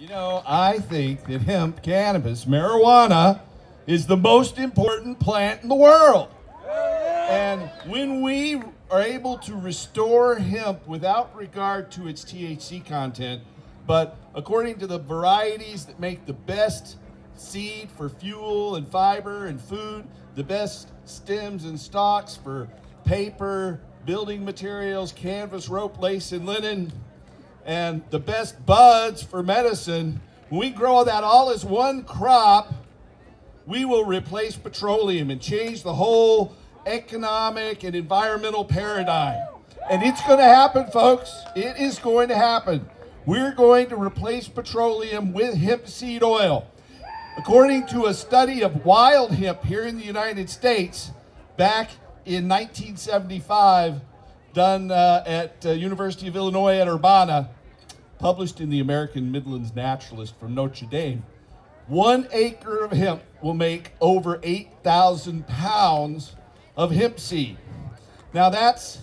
You know, I think that hemp, cannabis, marijuana is the most important plant in the world. And when we are able to restore hemp without regard to its THC content, but according to the varieties that make the best seed for fuel and fiber and food, the best stems and stalks for paper, building materials, canvas, rope, lace, and linen, and the best buds for medicine, when we grow that all as one crop, we will replace petroleum and change the whole economic and environmental paradigm. And it's going to happen, folks. It is going to happen. We're going to replace petroleum with hemp seed oil. According to a study of wild hemp here in the United States back in 1975, done at University of Illinois at Urbana, published in the American Midlands Naturalist from Notre Dame, 1 acre of hemp will make over 8,000 pounds of hemp seed. Now that's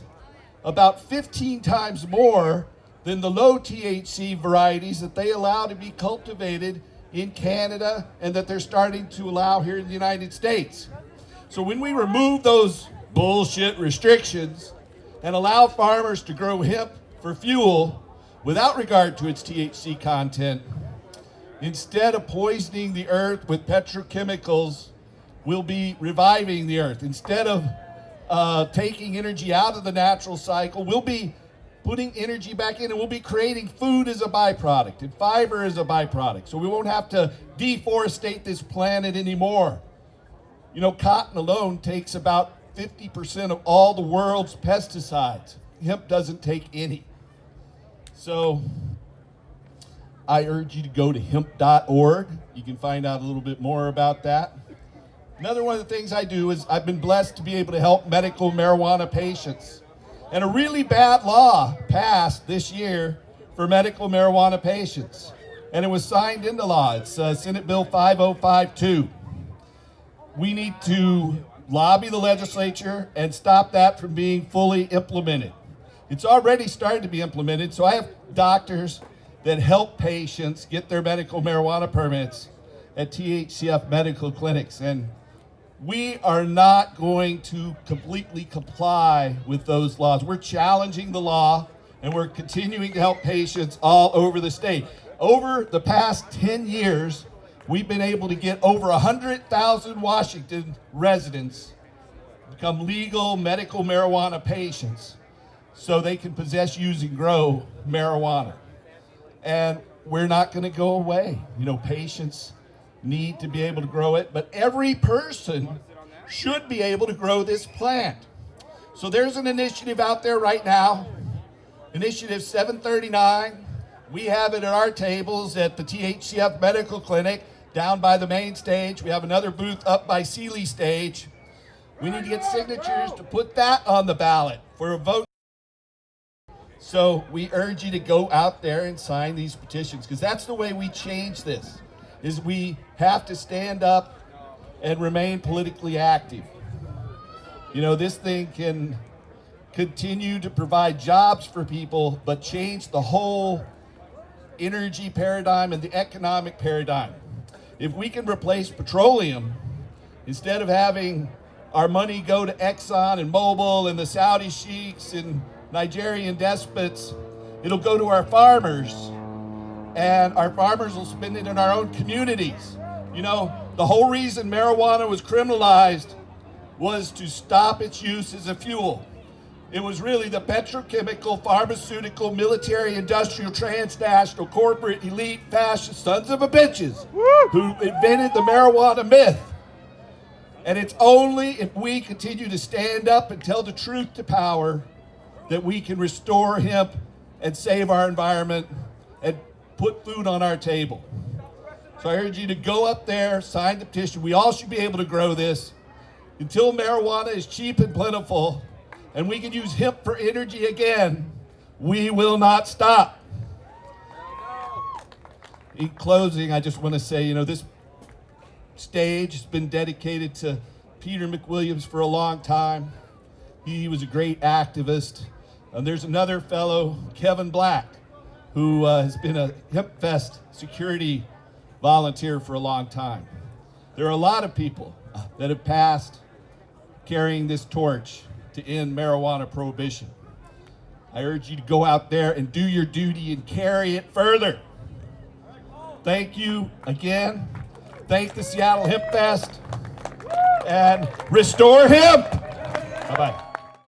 about 15 times more than the low THC varieties that they allow to be cultivated in Canada and that they're starting to allow here in the United States. So when we remove those bullshit restrictions and allow farmers to grow hemp for fuel without regard to its THC content, instead of poisoning the earth with petrochemicals, we'll be reviving the earth. Instead of taking energy out of the natural cycle, we'll be putting energy back in, and we'll be creating food as a byproduct and fiber as a byproduct. So we won't have to deforestate this planet anymore. You know, cotton alone takes about 50% of all the world's pesticides. Hemp doesn't take any. So I urge you to go to hemp.org. You can find out a little bit more about that. Another one of the things I do is I've been blessed to be able to help medical marijuana patients. And a really bad law passed this year for medical marijuana patients. And it was signed into law. It's Senate Bill 5052. We need to lobby the legislature and stop that from being fully implemented. It's already started to be implemented, so I have doctors that help patients get their medical marijuana permits at THCF medical clinics. And we are not going to completely comply with those laws. We're challenging the law, and we're continuing to help patients all over the state. Over the past 10 years, we've been able to get over 100,000 Washington residents become legal medical marijuana patients so they can possess, use, and grow marijuana. And we're not going to go away. You know, patients need to be able to grow it, but every person should be able to grow this plant. So there's an initiative out there right now, Initiative 739. We have it at our tables at the THCF Medical Clinic down by the main stage. We have another booth up by Sealy Stage. We need to get signatures to put that on the ballot for a vote. So we urge you to go out there and sign these petitions, because that's the way we change this, is we have to stand up and remain politically active. You know, this thing can continue to provide jobs for people, but change the whole energy paradigm and the economic paradigm. If we can replace petroleum, instead of having our money go to Exxon and Mobil and the Saudi sheiks and Nigerian despots, it'll go to our farmers, and our farmers will spend it in our own communities. You know, the whole reason marijuana was criminalized was to stop its use as a fuel. It was really the petrochemical, pharmaceutical, military, industrial, transnational, corporate, elite, fascist sons of a bitches who invented the marijuana myth. And it's only if we continue to stand up and tell the truth to power that we can restore hemp and save our environment and put food on our table. So I urge you to go up there, sign the petition. We all should be able to grow this. Until marijuana is cheap and plentiful and we can use hemp for energy again, we will not stop. In closing, I just want to say, you know, this stage has been dedicated to Peter McWilliams for a long time. He was a great activist. And there's another fellow, Kevin Black, who has been a Hempfest security volunteer for a long time. There are a lot of people that have passed carrying this torch to end marijuana prohibition. I urge you to go out there and do your duty and carry it further. Thank you again. Thank the Seattle Hempfest. And restore hemp. Bye-bye.